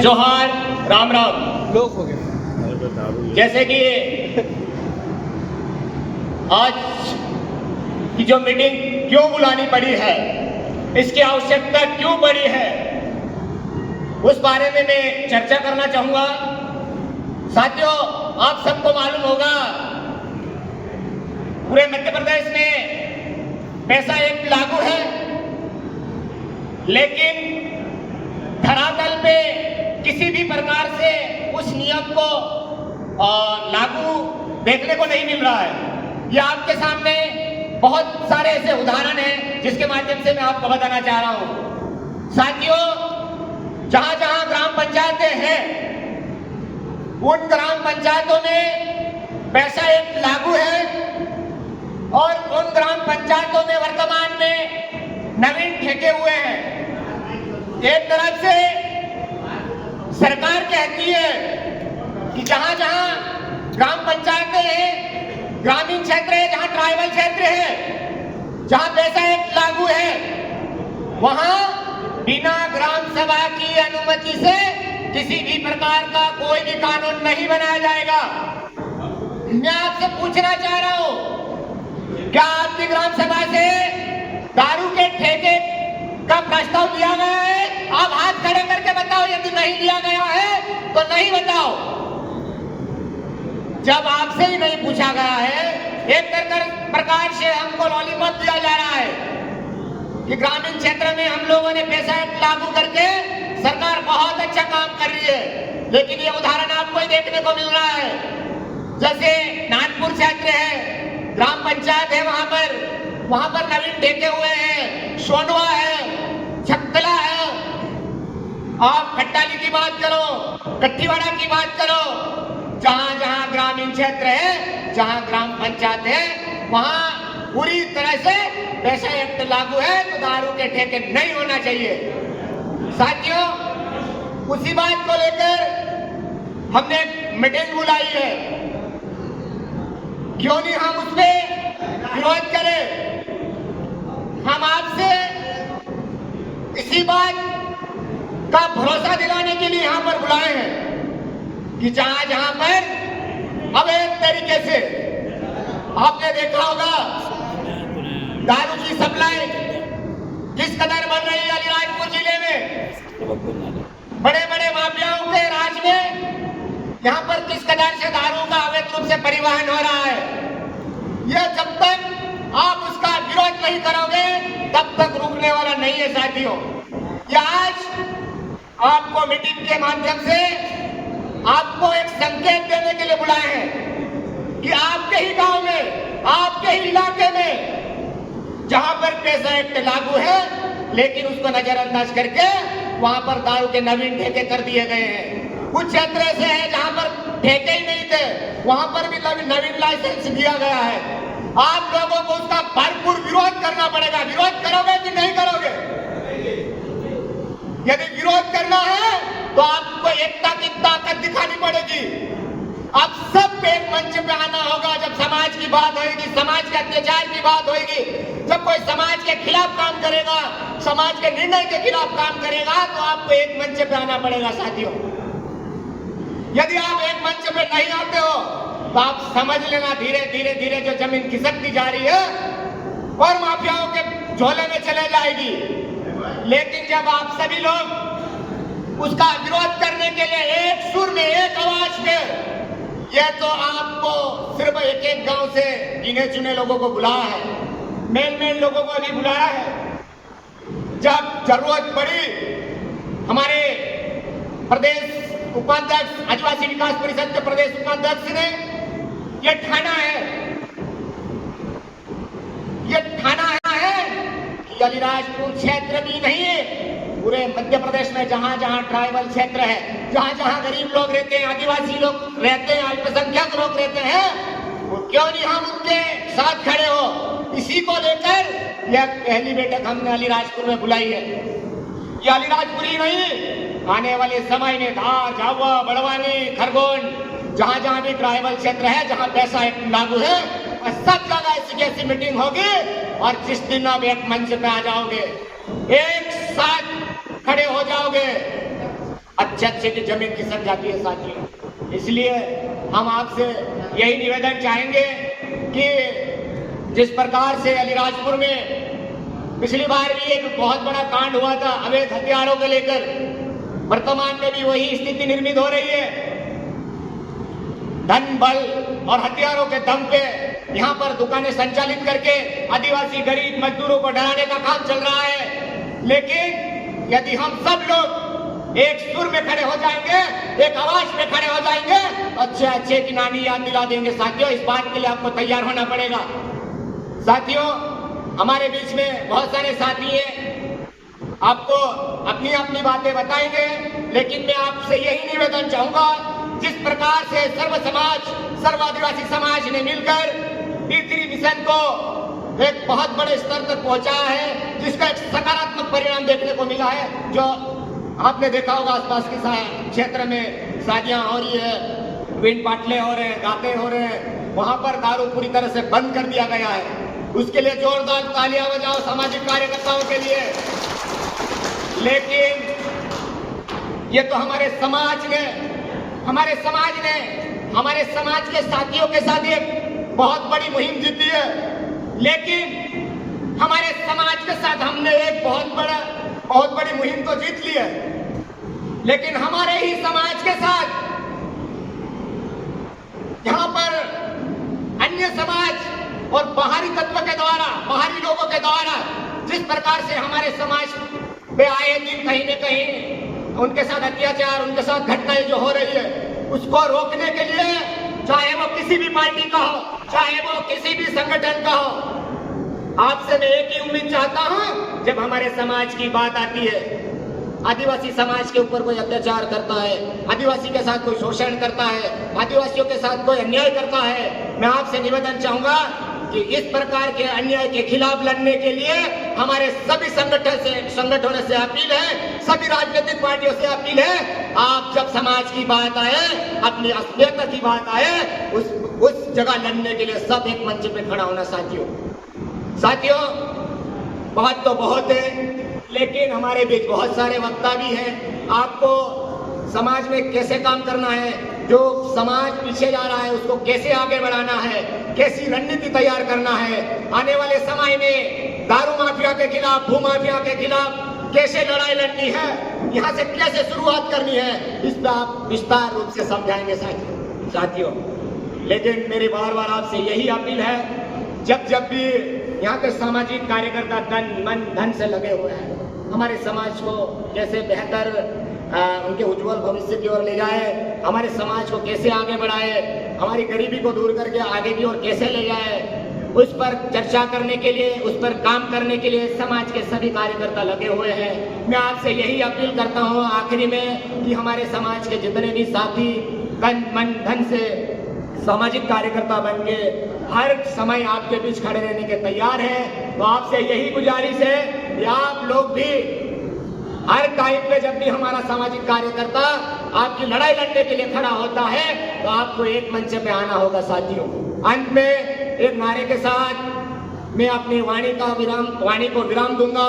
जोहार, राम राम। लोग हो गए जैसे कि आज की जो मीटिंग क्यों बुलानी पड़ी है, इसकी आवश्यकता क्यों पड़ी है, उस बारे में मैं चर्चा करना चाहूंगा। साथियों, आप सबको मालूम होगा पूरे मध्य प्रदेश में पैसा एक्ट लागू है, लेकिन धरातल पे किसी भी प्रकार से उस नियम को लागू देखने को नहीं मिल रहा है। ये आपके सामने बहुत सारे ऐसे उदाहरण हैं जिसके माध्यम से मैं आपको बताना चाह रहा हूं। साथियों, जहां जहां ग्राम पंचायतें हैं, उन ग्राम पंचायतों में पैसा एक्ट लागू है और उन ग्राम पंचायतों में वर्तमान में नवीन ठेके हुए हैं। एक तरफ से सरकार कहती है कि जहां जहां ग्राम पंचायतें हैं, ग्रामीण क्षेत्र है, जहां ट्राइबल क्षेत्र है, जहां पैसा एक्ट लागू है, वहां बिना ग्राम सभा की अनुमति से किसी भी प्रकार का कोई भी कानून नहीं बनाया जाएगा। मैं आपसे पूछना चाह रहा हूं, क्या आपकी ग्राम सभा से दारू के ठेके का प्रस्ताव दिया गया है? आप हाथ खड़े करके बताओ। यदि नहीं दिया गया है तो नहीं बताओ। जब आपसे ही नहीं पूछा गया है, एक प्रकार से हमको लॉलीपॉप दिया जा रहा है कि ग्रामीण क्षेत्र में हम लोगों ने पैसा एक्ट लागू करके सरकार बहुत अच्छा काम कर रही है, लेकिन ये उदाहरण आपको ही देखने को मिल रहा है। जैसे नागपुर क्षेत्र है, ग्राम पंचायत है, वहां पर नवीन ठेके हुए हैं, सोनवा है, छक्कला है, आप खट्टाली की बात करो, कट्टीवाड़ा की बात करो, जहां जहां ग्रामीण क्षेत्र है, जहां ग्राम पंचायत है, वहां पूरी तरह से पैसा एक्ट लागू है, तो दारू के ठेके नहीं होना चाहिए। साथियों, उसी बात को लेकर हमने मीटिंग बुलाई है। क्यों नहीं हम उस पर विरोध करें? हम आपसे इसी बात का भरोसा दिलाने के लिए यहां पर बुलाए हैं कि जहां जहां पर अवैध तरीके से, आपने देखा होगा दारू की सप्लाई किस कदर बढ़ रही है अलीराजपुर जिले में। बड़े बड़े माफियाओं के राज में यहां पर किस कदर से दारू का अवैध रूप से परिवहन हो रहा है। यह जब तक आप उसका विरोध नहीं करोगे तब तक रुकने वाला नहीं है। साथियों, आज आपको मीटिंग के माध्यम से आपको एक संकेत देने के लिए बुलाए हैं कि आपके ही गांव में, आपके ही इलाके में जहां पर पैसा एक्ट लागू है, लेकिन उसको नजरअंदाज करके वहां पर दारू के नवीन ठेके कर दिए गए हैं। कुछ क्षेत्र ऐसे हैं जहां पर ठेके ही नहीं थे, वहां पर भी नवीन लाइसेंस दिया गया है। आप लोगों को उसका भरपूर विरोध करना पड़ेगा। विरोध करोगे कि नहीं करोगे? यदि विरोध करना है तो आपको एकता की ताकत दिखानी पड़ेगी। आप सब एक मंच पे आना होगा। जब समाज की बात होगी, समाज के अत्याचार की बात होगी, जब कोई समाज के खिलाफ काम करेगा, समाज के निर्णय के खिलाफ काम करेगा, तो आपको एक मंच पे आना पड़ेगा। साथियों, यदि आप एक मंच पे नहीं आते हो तो आप समझ लेना धीरे धीरे धीरे जो जमीन खिसकती जा रही है और माफियाओं के झोले में चले जाएगी। लेकिन जब आप सभी लोग उसका विरोध करने के लिए एक सुर में, एक आवाज में, यह तो आपको सिर्फ एक एक गांव से गिने चुने लोगों को बुलाया है, मेन लोगों को नहीं बुलाया है। जब जरूरत पड़ी, हमारे प्रदेश उपाध्यक्ष, आदिवासी विकास परिषद के प्रदेश उपाध्यक्ष ने यह ठाना है कि अलीराजपुर क्षेत्र भी नहीं है, पूरे मध्य प्रदेश में जहां जहां ट्राइबल क्षेत्र है, जहां जहां गरीब लोग रहते हैं, आदिवासी लोग रहते हैं, अल्पसंख्यक लोग रहते हैं, वो क्यों नहीं हम उनके साथ खड़े हो। इसी को लेकर यह पहली बैठक हमने अलीराजपुर में बुलाई है। ये अलीराजपुर ही नहीं, आने वाले समय में धार, झाबुआ, बड़वानी, खरगोन, जहां जहां भी ट्राइबल क्षेत्र है, जहां पैसा लागू है, और सब जगह ऐसी कैसी मीटिंग होगी। और जिस दिन आप एक मंच पे आ जाओगे, एक साथ खड़े हो जाओगे, अच्छे अच्छे की जमीन खिसक जाती है साथियों। इसलिए हम आपसे यही निवेदन चाहेंगे कि जिस प्रकार से अलीराजपुर में पिछली बार भी एक बहुत बड़ा कांड हुआ था अवैध हथियारों को लेकर, वर्तमान में भी वही स्थिति निर्मित हो रही है। धन बल और हथियारों के दम पे यहाँ पर दुकानें संचालित करके आदिवासी गरीब मजदूरों को डराने का काम चल रहा है। लेकिन यदि हम सब लोग एक सुर में खड़े हो जाएंगे, एक आवाज में खड़े हो जाएंगे, अच्छे अच्छे की नानी याद दिला देंगे साथियों। इस बात के लिए आपको तैयार होना पड़ेगा साथियों। हमारे बीच में बहुत सारे साथी हैं, आपको अपनी अपनी बातें बताएंगे, लेकिन मैं आपसे यही निवेदन चाहूंगा, जिस प्रकार से सर्व समाज, सर्व आदिवासी समाज ने मिलकर D3 मिशन को एक बहुत बड़े स्तर तक पहुंचाया है, जिसका एक सकारात्मक परिणाम देखने को मिला है। जो आपने देखा होगा आसपास के क्षेत्र में शादियां हो रही है, विन पाटले हो रहे हैं, गाते हो रहे हैं, वहां पर दारू पूरी तरह से बंद कर दिया गया है। उसके लिए जोरदार तालियां बजाओ सामाजिक कार्यकर्ताओं के लिए। लेकिन ये तो हमारे समाज ने हमारे समाज के साथियों के साथ एक बहुत बड़ी मुहिम जीती है। लेकिन हमारे समाज के साथ हमने एक बहुत बड़ी मुहिम तो जीत ली है, लेकिन हमारे ही समाज के साथ यहाँ पर अन्य समाज और बाहरी तत्व के द्वारा, बाहरी लोगों के द्वारा जिस प्रकार से हमारे समाज पे आए दिन कहीं न कहीं उनके साथ अत्याचार, उनके साथ घटनाएं जो हो रही है, उसको रोकने के लिए, चाहे वो किसी भी पार्टी का हो, चाहे वो किसी भी संगठन का हो, आपसे मैं एक ही उम्मीद चाहता हूं, जब हमारे समाज की बात आती है, आदिवासी समाज के ऊपर कोई अत्याचार करता है, आदिवासी के साथ कोई शोषण करता है, आदिवासियों के साथ कोई अन्याय करता है, मैं आपसे निवेदन चाहूंगा कि इस प्रकार के अन्याय के खिलाफ लड़ने के लिए हमारे सभी संगठनों से अपील है, सभी राजनीतिक पार्टियों से अपील है, आप जब समाज की बात आए, अपनी अस्मिता की बात आए, उस जगह लड़ने के लिए सब एक मंच पे खड़ा होना साथियों। बात तो बहुत है, लेकिन हमारे बीच बहुत सारे वक्ता भी हैं। आपको समाज में कैसे काम करना है, जो समाज पीछे जा रहा है उसको कैसे आगे बढ़ाना है, कैसी रणनीति तैयार करना है, आने वाले समय में दारू माफिया के खिलाफ, भू माफिया के खिलाफ कैसे लड़ाई लड़नी है, यहाँ से कैसे शुरुआत करनी है, इस पर आप विस्तार रूप से समझाएंगे साथियों। लेकिन मेरी बार बार आपसे यही अपील है, जब भी यहाँ के सामाजिक कार्यकर्ता तन मन धन से लगे हुए हैं, हमारे समाज को कैसे बेहतर उनके उज्जवल भविष्य की ओर ले जाए, हमारे समाज को कैसे आगे बढ़ाए, हमारी गरीबी को दूर करके आगे की ओर कैसे ले जाए, उस पर चर्चा करने के लिए, उस पर काम करने के लिए समाज के सभी कार्यकर्ता लगे हुए हैं। मैं आपसे यही अपील करता हूँ आखिरी में कि हमारे समाज के जितने भी साथी तन मन धन से सामाजिक कार्यकर्ता बन के हर समय आपके बीच खड़े रहने के तैयार हैं, तो आपसे यही गुजारिश है कि आप लोग भी हर टाइम पे जब भी हमारा सामाजिक कार्यकर्ता आपकी लड़ाई लड़ने के लिए खड़ा होता है, तो आपको एक मंच पे आना होगा साथियों। अंत में एक नारे के साथ मैं अपनी वाणी को विराम दूंगा।